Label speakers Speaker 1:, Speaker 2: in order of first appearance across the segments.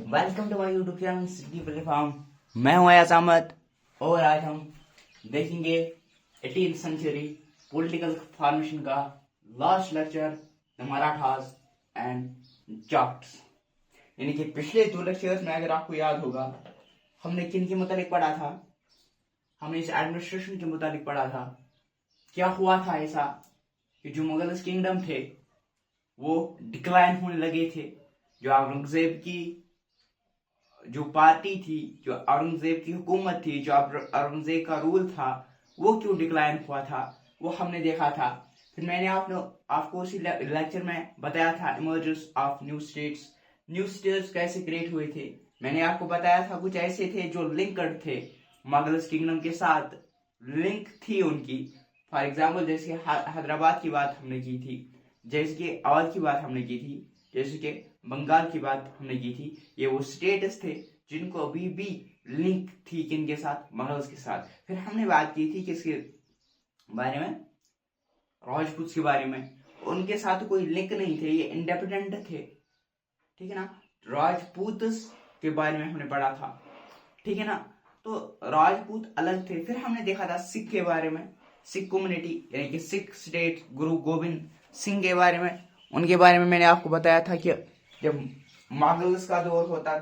Speaker 1: Welcome to my YouTube channel City Platform. मैं हूं अयाज अहमद और आज हम देखेंगे 18th सेंचुरी पॉलिटिकल फॉर्मेशन का last lecture the Marathas and Jats. यानी कि पिछले 2 लेक्चर्स में अगर आपको याद होगा हमने किन के मुतालिक पढ़ा था। हमने इस एडमिनिस्ट्रेशन के मुतालिक पढ़ा था। क्या हुआ था ऐसा कि जो मुगल किंगडम थे वो डिक्लाइन होने लगे थे। जो औरंगजेब की जो पार्टी थी, जो औरंगजेब की हुकूमत थी, जो औरंगजेब का रूल था, वो क्यों डिक्लाइन हुआ था वो हमने देखा था। फिर मैंने आपको उसी लेक्चर में बताया था emergence of new states. New states कैसे क्रिएट हुए थे। मैंने आपको बताया था कुछ ऐसे थे जो लिंक्ड थे मुगल किंगडम के साथ, लिंक थी उनकी। फॉर एग्जाम्पल जैसे हैदराबाद की बात हमने की थी, जैसे कि अवध की बात हमने की थी, जैसे कि बंगाल की बात हमने की थी। ये वो स्टेट्स थे जिनको अभी भी लिंक थी किनके साथ, मुगल्स के साथ। फिर हमने बात की थी किसके बारे में, राजपूत के बारे में। उनके साथ कोई लिंक नहीं थे, ये इंडिपेंडेंट थे, ठीक है ना। राजपूत के बारे में हमने पढ़ा था, ठीक है ना। तो राजपूत अलग थे। फिर हमने देखा था सिख के बारे में, सिख कम्युनिटी यानी कि सिख स्टेट, गुरु गोविंद सिंह के बारे में। उनके बारे में मैंने आपको बताया था कि जब मुगल्स का दौर होता,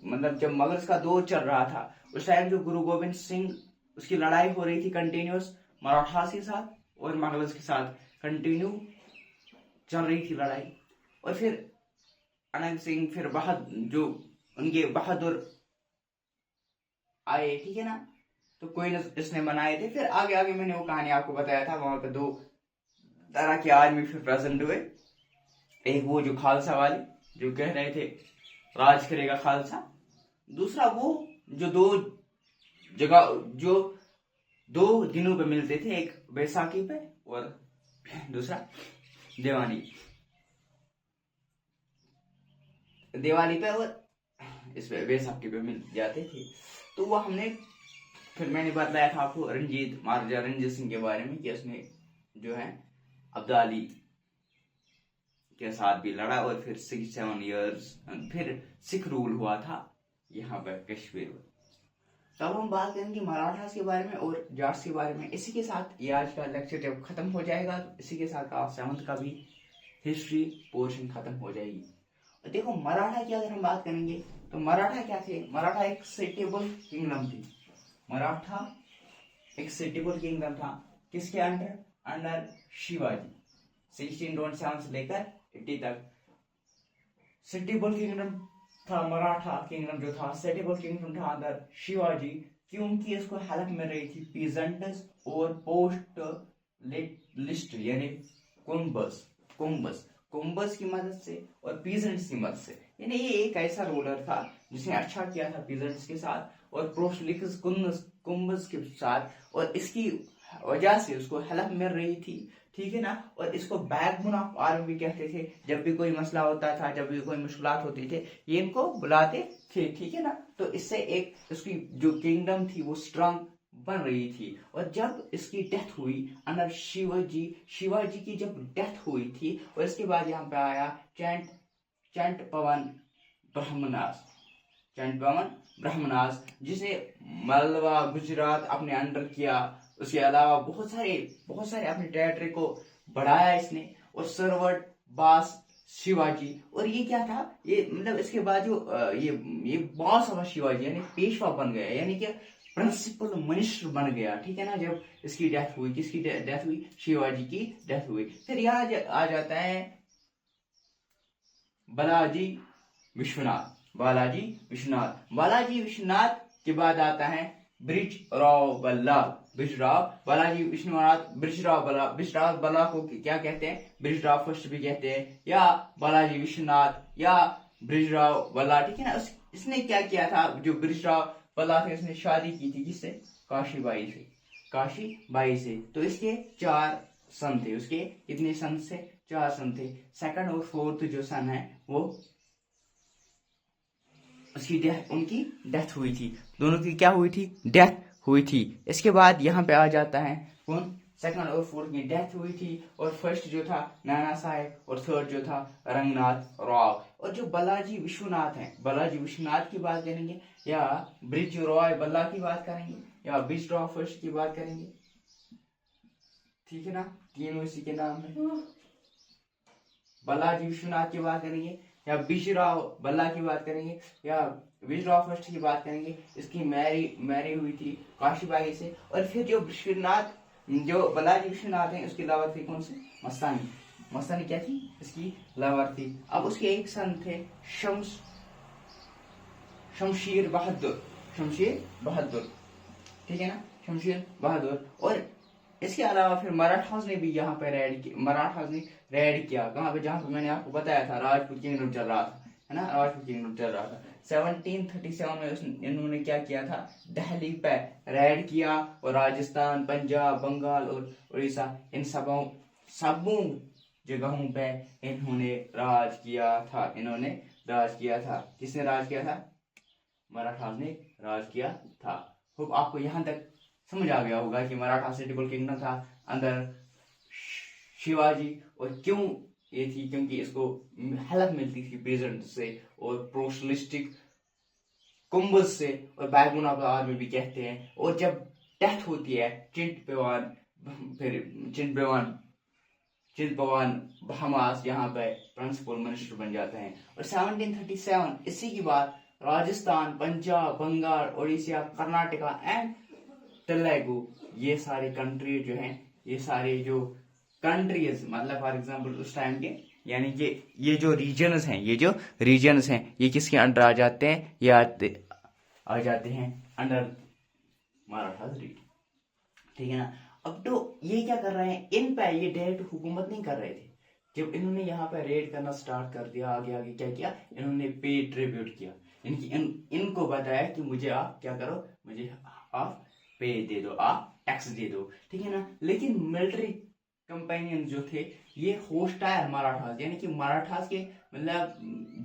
Speaker 1: मतलब जब मुगल्स का दौर चल रहा था उस टाइम जो गुरु गोविंद सिंह उसकी लड़ाई हो रही थी कंटिन्यूस, मराठास के साथ और मुगल्स के साथ कंटिन्यू चल रही थी लड़ाई। और फिर अनंत सिंह, फिर जो उनके बहादुर आए, ठीक है ना। तो कोई न इसने बनाए थे। फिर आगे आगे मैंने वो कहानी आपको बताया था। वहां पे 2 तरह के आदमी फिर प्रेजेंट हुए। एक वो जो खालसा वाले जो कह रहे थे राज करेगा खालसा, दूसरा वो जो 2 जगह जो 2 दिनों पे मिलते थे, एक बैसाखी पे और दूसरा दिवाली पे और इस पे बैसाखी पे मिल जाते थे। तो वो हमने फिर मैंने बताया था आपको महाराजा रणजीत सिंह के बारे में कि उसने जो है अब्दाली के साथ भी लड़ा और फिर 6-7 इयर्स फिर सिख रूल हुआ था यहाँ पर कश्मीर में। तो अब हम बात करेंगे मराठास के बारे में और जाट्स के बारे में। इसी के साथ ये आज का लेक्चर जब खत्म हो जाएगा तो इसी के साथ क्लास 7 का भी हिस्ट्री पोर्शन खत्म हो जाएगी। और देखो मराठा की अगर हम बात करेंगे तो मराठा क्या थे। मराठा एक सेटेबल किंगडम थी। मराठा एक सेटेबल किंगडम था किसके अंडर, अंडर शिवाजी। 1627 से लेकर 80 तक सेटेबल किंगडम था। मराठा किंगडम जो था सेटेबल किंगडम था अंदर शिवाजी, क्योंकि इसको हेल्प मिल रही थी पीजेंट्स और पोस्ट लिस्ट यानी कुंभस की मदद से और पीजेंट्स की मदद से। यानी ये एक ऐसा रूलर था जिसने अच्छा किया था पीजेंट्स के साथ और प्रोस्लिक्स कुंभस के साथ, और इसकी वजह से उसको हेल्प मिल रही थी, ठीक है ना। और इसको बैकबोन ऑफ आर्मी भी कहते थे। जब भी कोई मसला होता था, जब भी कोई मुश्किलात होती थे, ये इनको बुलाते थे, ठीक है ना। तो इससे एक इसकी जो किंगडम थी वो स्ट्रांग बन रही थी। और जब इसकी डेथ हुई अंडर शिवाजी की जब डेथ हुई थी, और इसके बाद यहाँ पे आया चंट पवन ब्रह्मनास, जिसे मालवा गुजरात अपने अंडर किया। उसके अलावा बहुत सारे अपने टेरिटरी को बढ़ाया इसने। और सर्वट बास शिवाजी, और ये क्या था, ये मतलब इसके बाद जो ये बॉस ऑफ शिवाजी यानी पेशवा बन गया, यानी कि प्रिंसिपल मिनिस्टर बन गया, ठीक है ना। जब इसकी डेथ हुई, किसकी डेथ हुई, शिवाजी की डेथ हुई। फिर यहाँ आ जाता है बालाजी विश्वनाथ के बाद आता है ब्रिजराव बल्ला को क्या कहते हैं, ब्रिजराव फर्स्ट भी कहते हैं, या बालाजी विश्वनाथ या ब्रिजराव बल्ला, ठीक है ना। इसने क्या किया था, जो ब्रिजराव बल्ला थे उसने शादी की थी किससे, काशीबाई से। तो इसके 4 सन थे। उसके कितने सन से, 4 सन थे। सेकंड और फोर्थ जो सन है वो उनकी डेथ हुई थी। दोनों की क्या हुई थी, डेथ हुई थी। इसके बाद यहाँ पे आ जाता है कौन, सेकंड और फोर्थ की डेथ हुई थी, और फर्स्ट जो था नाना साहेब, और थर्ड जो था रंगनाथ राव। और जो बालाजी विश्वनाथ हैं, बालाजी विश्वनाथ की बात करेंगे, या ब्रिज रॉय बल्ला की बात करेंगे, या ब्रिज रॉय फर्स्ट की बात करेंगे, ठीक है ना, तीनों इसी के नाम है। बालाजी विश्वनाथ की बात करेंगे, या बिजराव बल्ला की बात करेंगे, या बिजराव फर्स्ट की बात करेंगे। इसकी मैरी हुई थी काशीबाई से। और फिर जो विश्वनाथ, जो बालाजी विश्वनाथ है, उसकी लावर थी कौन सी, मस्तानी। मस्तानी क्या थी, इसकी लावर थी। अब उसके एक सन थे शमशीर बहादुर, शमशीर बहादुर, ठीक है ना, शमशीर बहादुर। और इसके अलावा फिर मराठास ने भी यहाँ पे मराठास ने रेड किया, कहाँ पे, जहाँ पे मैंने आपको बताया था राजपूत किंगडम चल रहा था, है ना, राजपूत किंगडम चल रहा था। 1737 में इन्होंने क्या किया था, दिल्ली पे रेड किया, और राजस्थान, पंजाब, बंगाल और उड़ीसा, इन सबों जगहों पे इन्होंने राज किया था। इन्होंने राज किया था। किसने राज किया था, मराठास ने राज किया था। होप आपको यहाँ तक समझ आ गया होगा कि मराठा सिटिबल किंगडम था अंदर शिवाजी, और क्यों ये थी, क्योंकि इसको हेल्प मिलती थी पेजेंट से और प्रोसलिस्टिक कुंभल से, और बैकबोन ऑफ द आर्मी भी कहते हैं। और जब डेथ होती है चिंट पवान बहामास यहाँ पे प्रिंसिपल मिनिस्टर बन जाते हैं। और 1737 इसी की बात राजस्थान, पंजाब, बंगाल, उड़ीसा, कर्नाटका एंड तेलुगु, ये सारे कंट्री जो हैं, ये सारे जो कंट्रीज, मतलब फॉर एग्जांपल उस टाइम के, यानी कि ये जो रीजन्स हैं, ये किसके अंडर आ जाते हैं, ये आ जाते हैं अंडर मराठास रीड, ठीक है ना। अब तो ये क्या कर रहे हैं, इन पे ये डायरेक्ट हुकूमत नहीं कर रहे थे। जब इन्होंने यहाँ पे रेड करना स्टार्ट कर दिया, आगे आगे क्या किया, इन्होंने पे ट्रिब्यूट किया, इनको बताया कि मुझे आप क्या करो, मुझे आप पे दे दो, आप टैक्स दे दो, ठीक है ना। लेकिन मिलिट्री कंपेनियन जो थे, ये होस्टाइल मराठास, यानी कि मराठास के मतलब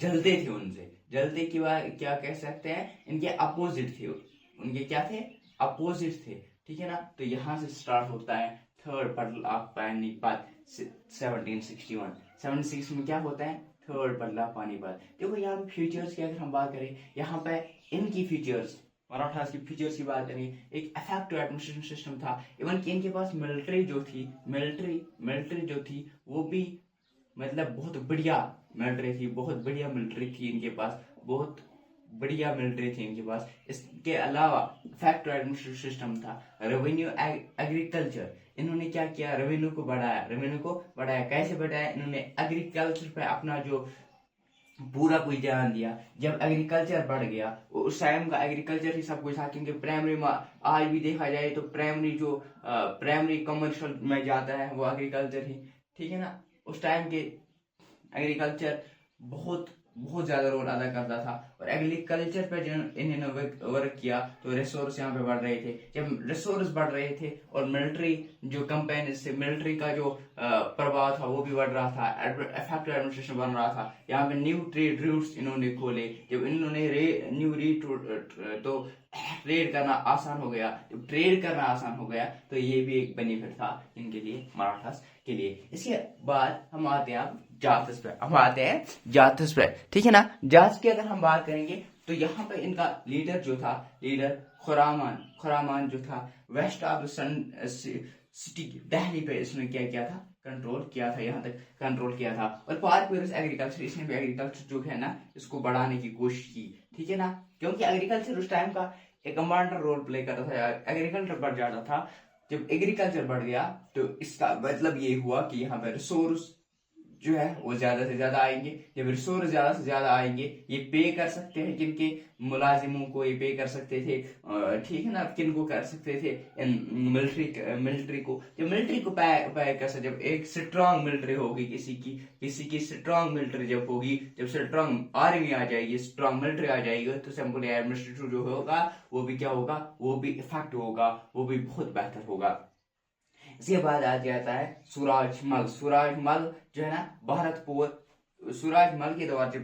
Speaker 1: जलते थे, उनसे जलते की बात क्या कह सकते हैं, इनके अपोजिट थे, उनके क्या थे, अपोजिट थे, ठीक है ना। तो यहाँ से स्टार्ट होता है थर्ड बैटल ऑफ पानीपत 1761 में क्या होता है, थर्ड बैटल ऑफ पानीपत। देखो यहाँ पे फीचर्स की अगर हम बात करें, यहाँ पे इनकी फीचर्स, मराठास की फीचर्स की बात करें, एक इफेक्टिव एडमिनिस्ट्रेशन सिस्टम था। इवन कि इनके पास मिलिट्री जो थी वो भी मतलब बहुत बढ़िया मिलिट्री थी इनके पास, बहुत बढ़िया मिलिट्री थी इनके पास। इसके अलावा इफेक्टिव एडमिनिस्ट्रेशन सिस्टम था। रेवेन्यू, एग्रीकल्चर, इन्होंने क्या किया, रेवेन्यू को बढ़ाया। कैसे बढ़ाया, इन्होंने एग्रीकल्चर पे अपना जो पूरा कोई ध्यान दिया। जब एग्रीकल्चर बढ़ गया, उस टाइम का एग्रीकल्चर ही सब कुछ था, क्योंकि प्राइमरी में आज भी देखा जाए तो प्राइमरी कमर्शियल में जाता है वो एग्रीकल्चर ही, ठीक है ना। उस टाइम के एग्रीकल्चर बहुत ज्यादा रोल अदा करता था। और एग्रीकल्चर पर इन्होंने वर्क किया तो रिसोर्स यहाँ पे बढ़ रहे थे। जब रिसोर्स बढ़ रहे थे और मिलिट्री जो कंपेनी से मिलिट्री का जो प्रभाव था वो भी बढ़ रहा था, इफेक्टिव एडमिनिस्ट्रेशन बन रहा था। यहाँ पे न्यू ट्रेड रूट्स इन्होंने खोले। जब इन्होंने तो ट्रेड करना आसान हो गया। जब ट्रेड करना आसान हो गया तो ये भी एक बेनिफिट था इनके लिए, मराठास के लिए। इसके बाद हम आते हैं जातस पे, ठीक है ना। जात की अगर हम बात करेंगे तो यहाँ पे इनका लीडर जो था, खुरामान जो था, वेस्ट ऑफ सिटी दिल्ली पे इसने क्या किया था, कंट्रोल किया था, यहाँ तक कंट्रोल किया था। और पारपीरियस एग्रीकल्चर, इसने भी एग्रीकल्चर जो है ना इसको बढ़ाने की कोशिश की, ठीक है ना। क्योंकि एग्रीकल्चर उस टाइम का एक कमांडर रोल प्ले करता था, एग्रीकल्चर बढ़ जाता था। जब एग्रीकल्चर बढ़ गया तो इसका मतलब ये हुआ कि यहाँ पे रिसोर्स जो है वो ज्यादा से ज्यादा आएंगे। जब रिसोर्स ज्यादा से ज्यादा आएंगे, ये पे कर सकते हैं किनके, मुलाजिमों को ये पे कर सकते थे, ठीक है ना। किन को कर सकते थे, मिलिट्री को। जब मिलिट्री को पे कर सकते, जब एक स्ट्रांग मिलिट्री होगी किसी की स्ट्रांग मिलिट्री जब होगी, जब स्ट्रांग आर्मी आ जाएगी, स्ट्रांग मिलिट्री आ जाएगी, तो सिंपली एडमिनिस्ट्रेटर जो होगा वो भी क्या होगा, वो भी इफेक्टिव होगा, वो भी बहुत बेहतर होगा। इसके बाद आ जाता है सूरजमल जो है ना, सूरजमल के दौरान जब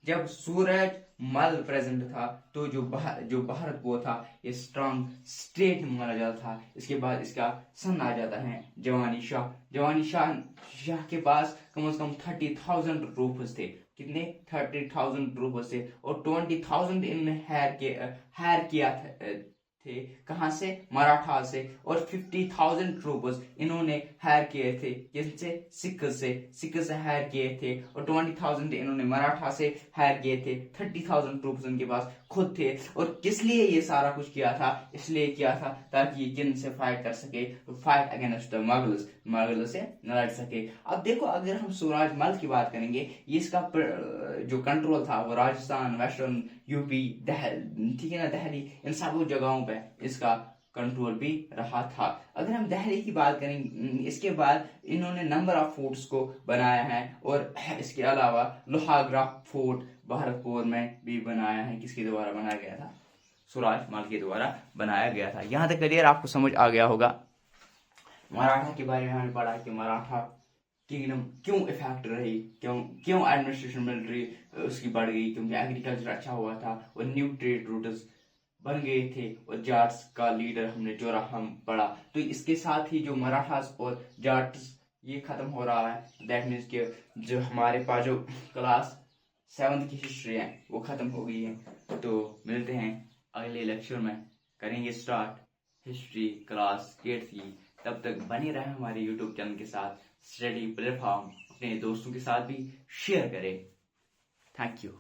Speaker 1: जब सूरज मल प्रेजेंट था तो जो भारत वो था ये स्ट्रांग स्टेट माना जाता था। इसके बाद इसका सन आ जाता है जवानी शाह के पास कम से कम 30,000 ट्रूप्स थे। कितने? 30,000 ट्रूप्स थे और 20,000 इनने हायर किया थे कहां से? मराठा से। और 50,000 ट्रूपर्स इन्होंने हायर किए थे किससे? सिख से हायर किए थे। और 20,000 इन्होंने मराठा से हायर किए थे। 30,000 ट्रूप्स उनके पास खुद थे। और किस लिए ये सारा कुछ किया था? इसलिए किया था ताकि जिन से फाइट कर सके, फाइट अगेंस्ट द मुगल से लड़ सके। अब देखो, अगर हम सूरज मल की बात करेंगे, ये इसका जो कंट्रोल था वो राजस्थान, वेस्टर्न यूपी, ठीक है ना, दिल्ली, इन सब जगहों पे इसका कंट्रोल भी रहा था। अगर हम दिल्ली की बात करें, इसके बाद इन्होंने नंबर ऑफ फोर्ट्स को बनाया है। और इसके अलावा लोहागड़ा फोर्ट भरतपुर में भी बनाया है। किसके द्वारा बनाया गया था? सूरज मल के द्वारा बनाया गया था। यहां तक क्लियर आपको समझ आ गया होगा। मराठा के बारे में हमने पढ़ा कि मराठा किंगडम क्यों इफेक्ट रही, क्यों एडमिनिस्ट्रेशन मिलिट्री उसकी बढ़ गई, क्योंकि एग्रीकल्चर अच्छा हुआ था और न्यू ट्रेड रूट्स बन गए थे। और जाट्स का लीडर हमने जोराहम पढ़ा। तो इसके साथ ही जो मराठास और जाट्स ये खत्म हो रहा है। दैट मीन्स कि जो हमारे पास जो क्लास 7th की हिस्ट्री है वो खत्म हो गई है। तो मिलते हैं अगले लेक्चर में, करेंगे स्टार्ट हिस्ट्री क्लास 8th की। तब तक बने रहे हमारे यूट्यूब चैनल के साथ, स्टडी प्लेटफॉर्म अपने दोस्तों के साथ भी शेयर करें। Thank you.